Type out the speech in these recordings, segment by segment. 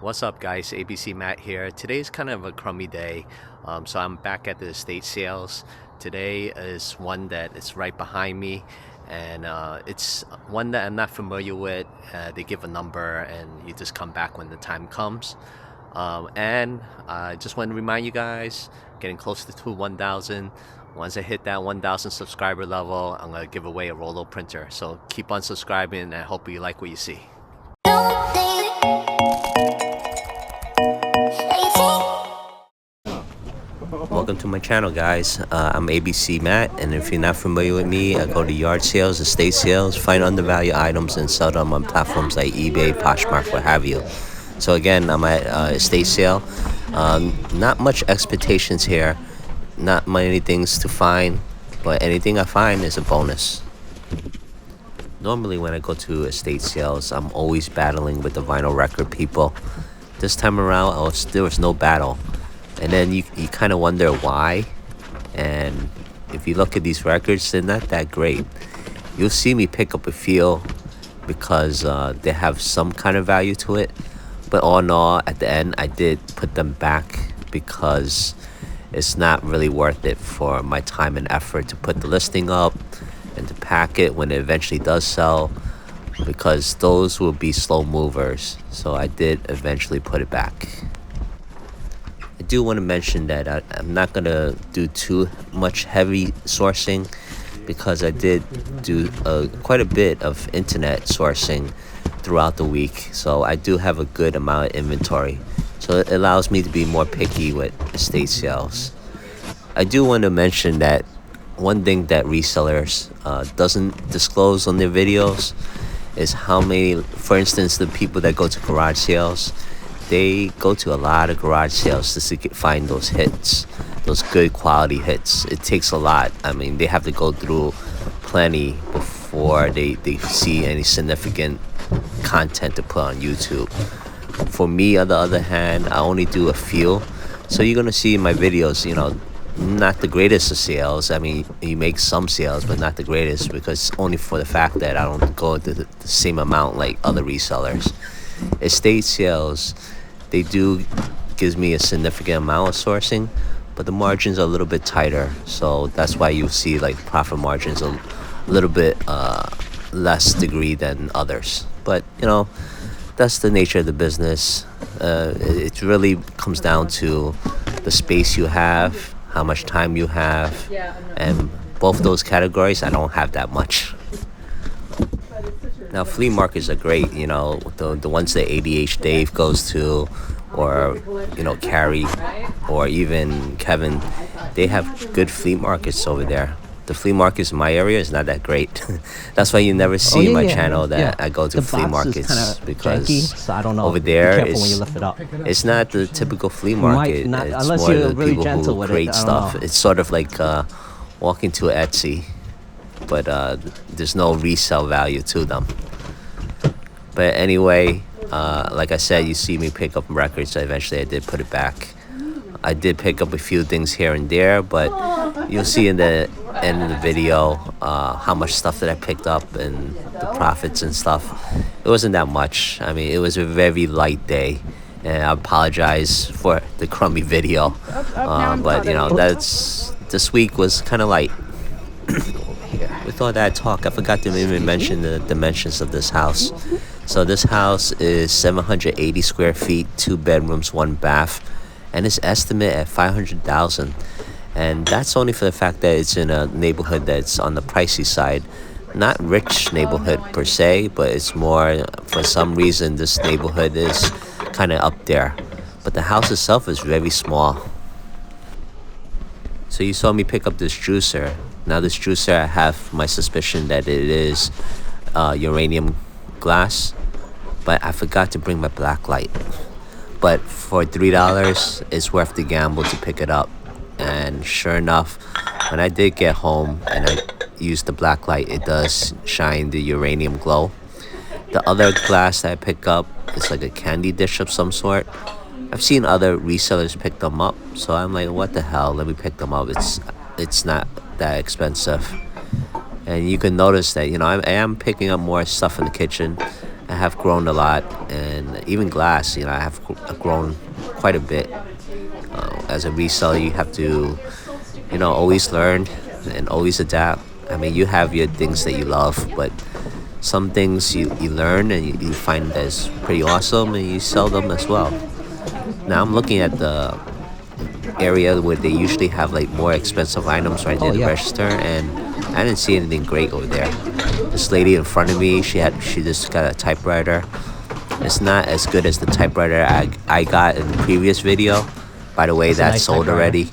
What's up, guys? ABC Matt here. Today's kind of a crummy day, so I'm back at the estate sales. Today is one that is right behind me, and it's one that I'm not familiar with. They give a number and you just come back when the time comes. And I just want to remind you guys, getting closer to 1,000. Once I hit that 1,000 subscriber level, I'm going to give away a Rolo printer. So keep on subscribing, and I hope you like what you see. Welcome to my channel, guys. I'm ABC Matt, and if you're not familiar with me, I go to yard sales, estate sales, find undervalued items and sell them on platforms like eBay, Poshmark, what have you. So again, I'm at estate sale. Not much expectations here, not many things to find, but anything I find is a bonus. Normally when I go to estate sales, I'm always battling with the vinyl record people. This time around, there was no battle. And then you kind of wonder why. And if you look at these records, they're not that great. You'll see me pick up a few because they have some kind of value to it. But all in all, at the end, I did put them back because it's not really worth it for my time and effort to put the listing up and to pack it when it eventually does sell, because those will be slow movers. So I did eventually put it back. I do want to mention that I'm not going to do too much heavy sourcing because I did do quite a bit of internet sourcing throughout the week. So I do have a good amount of inventory. So it allows me to be more picky with estate sales. I do want to mention that one thing that resellers doesn't disclose on their videos is how many, for instance, the people that go to garage sales, they go to a lot of garage sales just to find those hits, those good quality hits. It takes a lot. I mean, they have to go through plenty before they see any significant content to put on YouTube. For me, on the other hand, I only do a few. So you're going to see in my videos, not the greatest of sales. I mean, you make some sales, but not the greatest, because only for the fact that I don't go to the same amount like other resellers. Estate sales, they do gives me a significant amount of sourcing, but the margins are a little bit tighter. So that's why you see like profit margins a little bit less degree than others. But that's the nature of the business. It really comes down to the space you have, how much time you have, and both those categories, I don't have that much. Now, flea markets are great, the ones that ADH Dave goes to, or, Carrie, or even Kevin. They have good flea markets over there. The flea markets in my area is not that great. That's why you never see my channel that I go to flea markets, because janky, so I don't know. Over there it's not the typical flea market. It's more the really people who create stuff. It's sort of like walking to Etsy, but there's no resale value to them. But anyway, like I said, you see me pick up records, so eventually I did put it back. I did pick up a few things here and there, but you'll see in the end of the video how much stuff that I picked up and the profits and stuff. It wasn't that much. I mean, it was a very light day, and I apologize for the crummy video. But this week was kind of light. With all that talk, I forgot to even mention the dimensions of this house. So this house is 780 square feet, 2 bedrooms, 1 bath, and it's estimated at $500,000. And that's only for the fact that it's in a neighborhood that's on the pricey side. Not rich neighborhood per se, but it's more, for some reason, this neighborhood is kind of up there. But the house itself is very small. So you saw me pick up this juicer. Now this juicer, I have my suspicion that it is uranium glass, but I forgot to bring my black light. But for $3, it's worth the gamble to pick it up. And sure enough, when I did get home and I used the black light, it does shine the uranium glow. The other glass that I pick up is like a candy dish of some sort. I've seen other resellers pick them up, so I'm like, what the hell, let me pick them up. It's not that expensive. And you can notice that I am picking up more stuff in the kitchen. I I have grown a lot, and even glass, I have grown quite a bit. As a reseller, you have to, always learn and always adapt. I mean, you have your things that you love, but some things you learn and you find that's pretty awesome, and you sell them as well. Now I'm looking at the area where they usually have like more expensive items right Oh, near the yeah. register, and I didn't see anything great over there. This lady in front of me, she just got a typewriter. It's not as good as the typewriter I got in the previous video. By the way, That's a that's nice sold typewriter.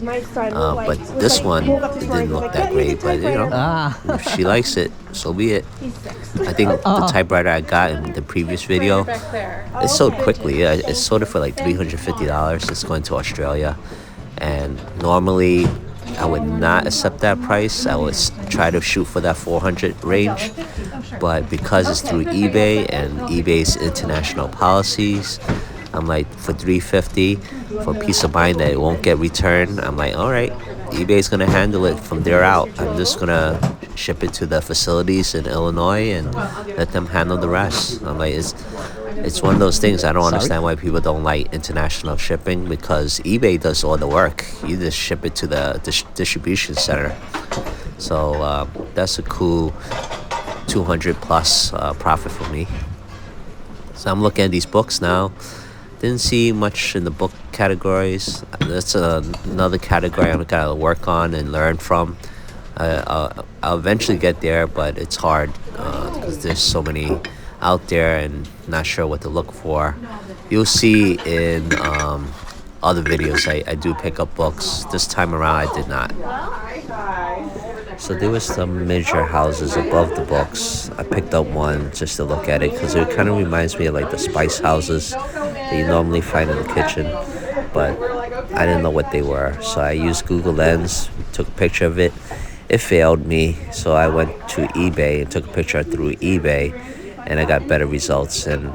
already. But this one, it didn't look that great. But Ah. if she likes it, so be it. I think the typewriter I got in the previous video, it sold quickly. It sold it for like $350. It's going to Australia, and normally I would not accept that price. I would try to shoot for that 400 range, but because it's through eBay and eBay's international policies, I'm like, for $350 for peace of mind that it won't get returned. I'm like, all right, eBay's gonna handle it from there out. I'm just gonna ship it to the facilities in Illinois and let them handle the rest. I'm like, it's one of those things. I don't understand why people don't like international shipping, because eBay does all the work. You just ship it to the distribution center. So that's a cool 200 plus profit for me. So I'm looking at these books now. Didn't see much in the book categories. That's another category I'm gonna work on and learn from. I'll eventually get there, but it's hard because there's so many out there and not sure what to look for. You'll see in other videos I do pick up books. This time around I did not. So there was some miniature houses above the books. I picked up one just to look at it because it kind of reminds me of like the spice houses that you normally find in the kitchen, but I didn't know what they were. So I used Google Lens, took a picture of it. It failed me, so I went to eBay and took a picture through eBay, and I got better results. And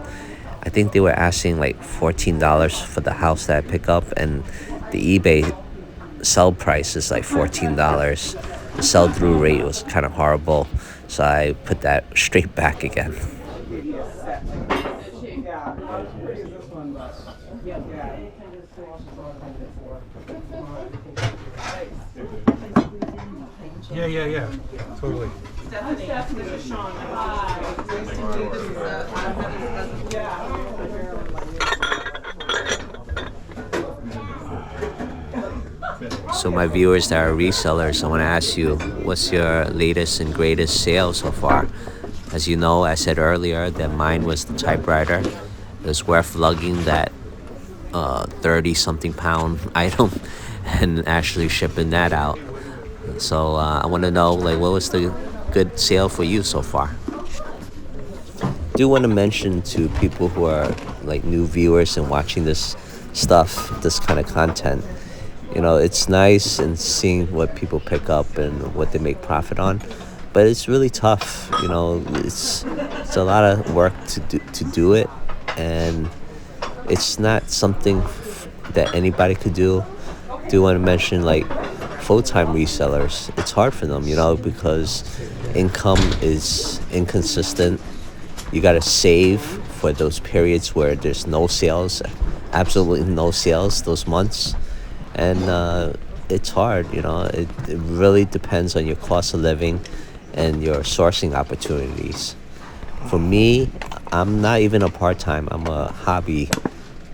I think they were asking like $14 for the house that I pick up, and the eBay sell price is like $14. The sell-through rate was kind of horrible, so I put that straight back again. Yeah. Totally. So my viewers that are resellers, I want to ask you, what's your latest and greatest sale so far? As you know, I said earlier that mine was the typewriter. It was worth lugging that 30-something pound item and actually shipping that out. So I want to know, like, what was the good sale for you so far? Do want to mention to people who are like new viewers and watching this stuff, this kind of content, it's nice and seeing what people pick up and what they make profit on, but it's really tough. It's a lot of work to do it, and it's not something that anybody could do. Do want to mention like full-time resellers. It's hard for them, because income is inconsistent. You got to save for those periods where there's no sales, absolutely no sales those months. And it's hard, it really depends on your cost of living and your sourcing opportunities. For me, I'm not even a part-time, I'm a hobby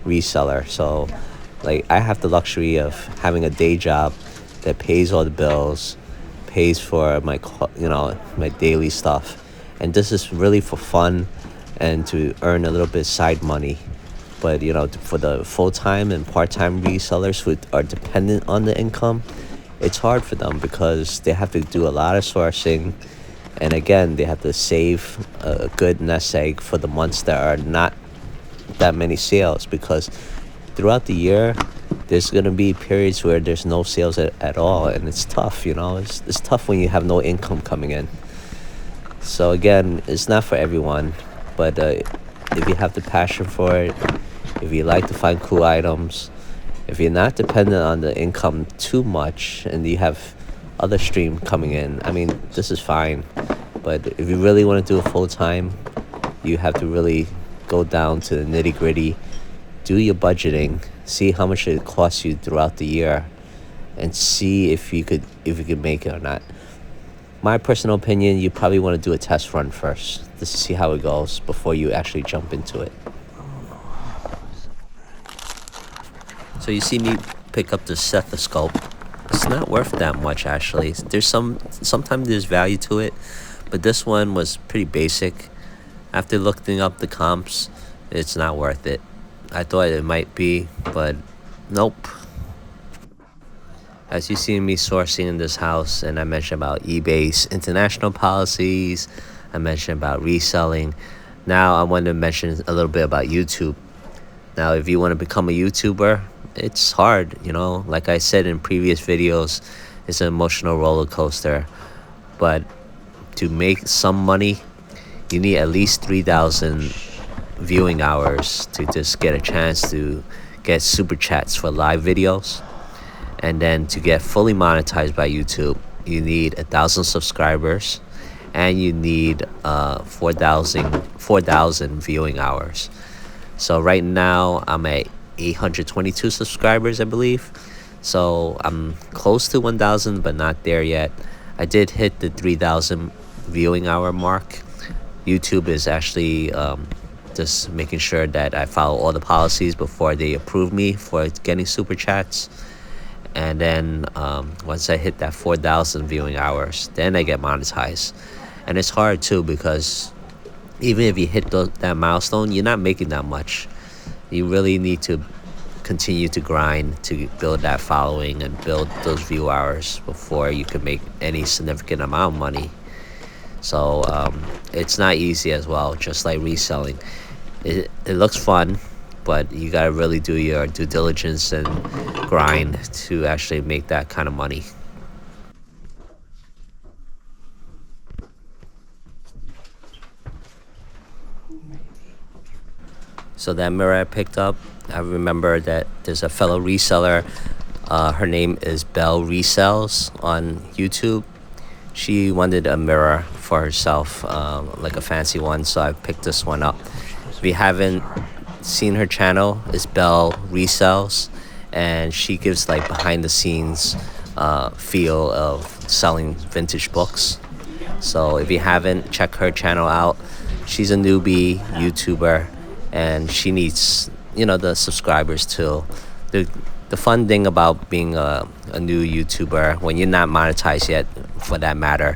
reseller. So like I have the luxury of having a day job that pays all the bills, pays for my my daily stuff. And this is really for fun and to earn a little bit of side money. But for the full-time and part-time resellers who are dependent on the income, it's hard for them because they have to do a lot of sourcing, and again they have to save a good nest egg for the months that are not that many sales, because throughout the year there's going to be periods where there's no sales at all, and it's tough. It's tough when you have no income coming in. So again, it's not for everyone, but if you have the passion for it, if you like to find cool items, if you're not dependent on the income too much and you have other stream coming in, I mean, this is fine. But if you really want to do it full time, you have to really go down to the nitty gritty, do your budgeting, see how much it costs you throughout the year, and see if you could make it or not. My personal opinion, you probably want to do a test run first to see how it goes before you actually jump into it. So you see me pick up the stethoscope. It's not worth that much actually. Sometimes there's value to it, but this one was pretty basic. After looking up the comps, it's not worth it. I thought it might be, but nope. As you see me sourcing in this house, and I mentioned about eBay's international policies, I mentioned about reselling. Now I want to mention a little bit about YouTube. Now, if you want to become a YouTuber, it's hard, Like I said in previous videos, it's an emotional roller coaster. But to make some money, you need at least 3,000 viewing hours to just get a chance to get super chats for live videos. And then to get fully monetized by YouTube, you need 1,000 subscribers, and you need 4,000 viewing hours. So right now I'm at 822 subscribers, I believe. So I'm close to 1,000, but not there yet. I did hit the 3,000 viewing hour mark. YouTube is actually just making sure that I follow all the policies before they approve me for getting super chats. And then once I hit that 4,000 viewing hours, then I get monetized. And it's hard too, because even if you hit that milestone, you're not making that much. You really need to continue to grind to build that following and build those view hours before you can make any significant amount of money. So it's not easy as well, just like reselling. It looks fun, but you gotta really do your due diligence and grind to actually make that kind of money. So that mirror I picked up, I remember that there's a fellow reseller. Her name is Belle Resells on YouTube. She wanted a mirror for herself, like a fancy one, so I picked this one up. If you haven't seen her channel, it's Belle Resells, and she gives like behind the scenes feel of selling vintage books. So if you haven't, check her channel out. She's a newbie YouTuber, and she needs the subscribers too. The fun thing about being a new YouTuber, when you're not monetized yet, for that matter,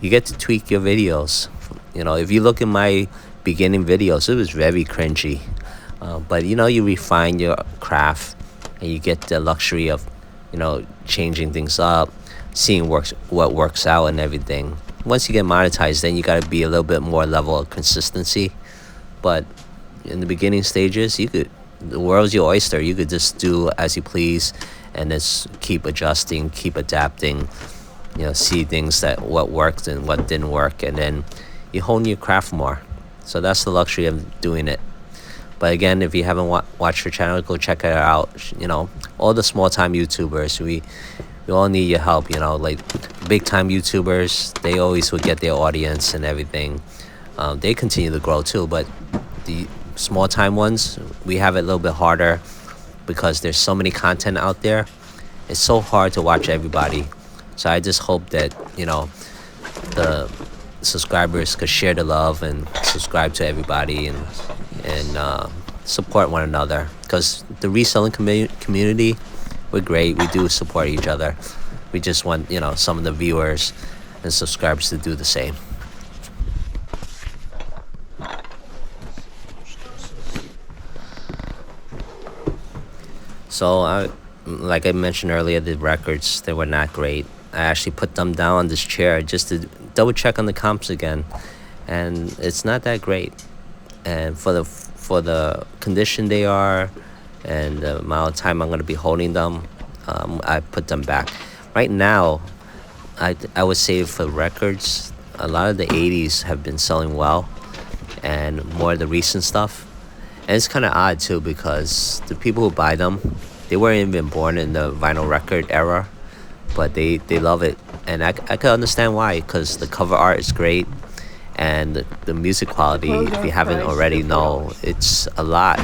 you get to tweak your videos. If you look at my beginning videos, it was very cringy. But you refine your craft, and you get the luxury of changing things up, seeing what works out and everything. Once you get monetized, then you got to be a little bit more level of consistency. But in the beginning stages, the world's your oyster. You could just do as you please, and just keep adjusting, keep adapting, see things what worked and what didn't work, and then you hone your craft more. So that's the luxury of doing it. But again, if you haven't watched her channel, go check her out. All the small time YouTubers, we all need your help. Like big time YouTubers, they always would get their audience and everything. They continue to grow too, but the small time ones, we have it a little bit harder because there's so many content out there. It's so hard to watch everybody. So I just hope that the subscribers could share the love and subscribe to everybody and support one another, because the reselling community, we're great. We do support each other. We just want some of the viewers and subscribers to do the same. So like I mentioned earlier, the records, they were not great. I actually put them down on this chair just to double check on the comps again, and it's not that great. And for the condition they are and the amount of time I'm going to be holding them, I put them back. Right now, I would say for records, a lot of the 80s have been selling well, and more of the recent stuff. And it's kind of odd too, because the people who buy them, they weren't even born in the vinyl record era, but they love it. And I can understand why, because the cover art is great, And the music quality, if you haven't already know, it's a lot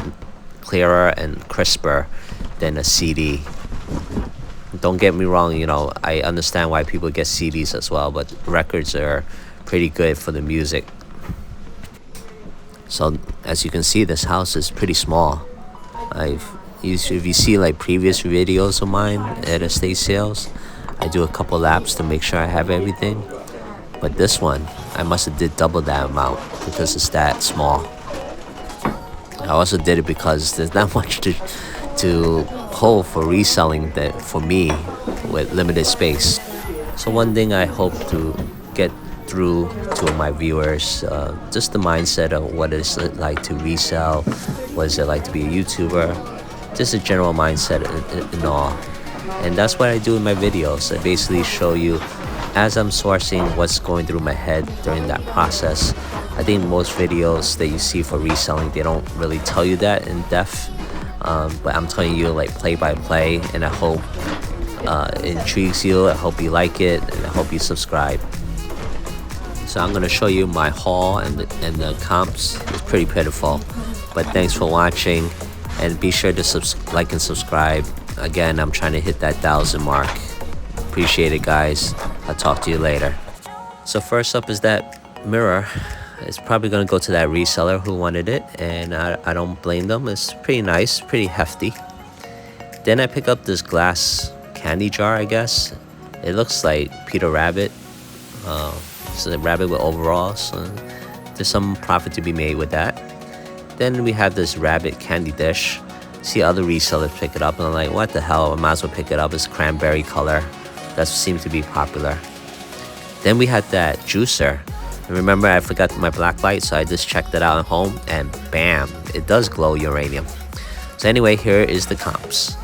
clearer and crisper than a CD. Don't get me wrong, you know, I understand why people get CDs as well, but records are pretty good for the music. So as you can see, this house is pretty small. If you see like previous videos of mine at estate sales, I do a couple laps to make sure I have everything. But this one, I must have did double that amount because it's that small. I also did it because there's not much to pull for reselling that for me with limited space. So one thing I hope to get through to my viewers, just the mindset of what is it like to resell, what is it like to be a YouTuber, just a general mindset and all. And that's what I do in my videos. I basically show you as I'm sourcing what's going through my head during that process. I think most videos that you see for reselling, they don't really tell you that in depth, but I'm telling you like play by play, and I hope it intrigues you. I hope you like it, and I hope you subscribe. So I'm gonna show you my haul, and the comps. It's pretty pitiful, but thanks for watching, and be sure to like and subscribe. Again, I'm trying to hit that 1,000 mark. Appreciate it, guys. I'll talk to you later. So first up is that mirror. It's probably gonna go to that reseller who wanted it, and I don't blame them. It's pretty nice, pretty hefty. Then I pick up this glass candy jar, I guess. It looks like Peter Rabbit. It's a rabbit with overalls. So there's some profit to be made with that. Then we have this rabbit candy dish. See other resellers pick it up, and I'm like, what the hell? I might as well pick it up. It's cranberry color. That seems to be popular. Then we had that juicer. And remember, I forgot my black light, so I just checked it out at home, and bam, it does glow uranium. So anyway, here is the comps.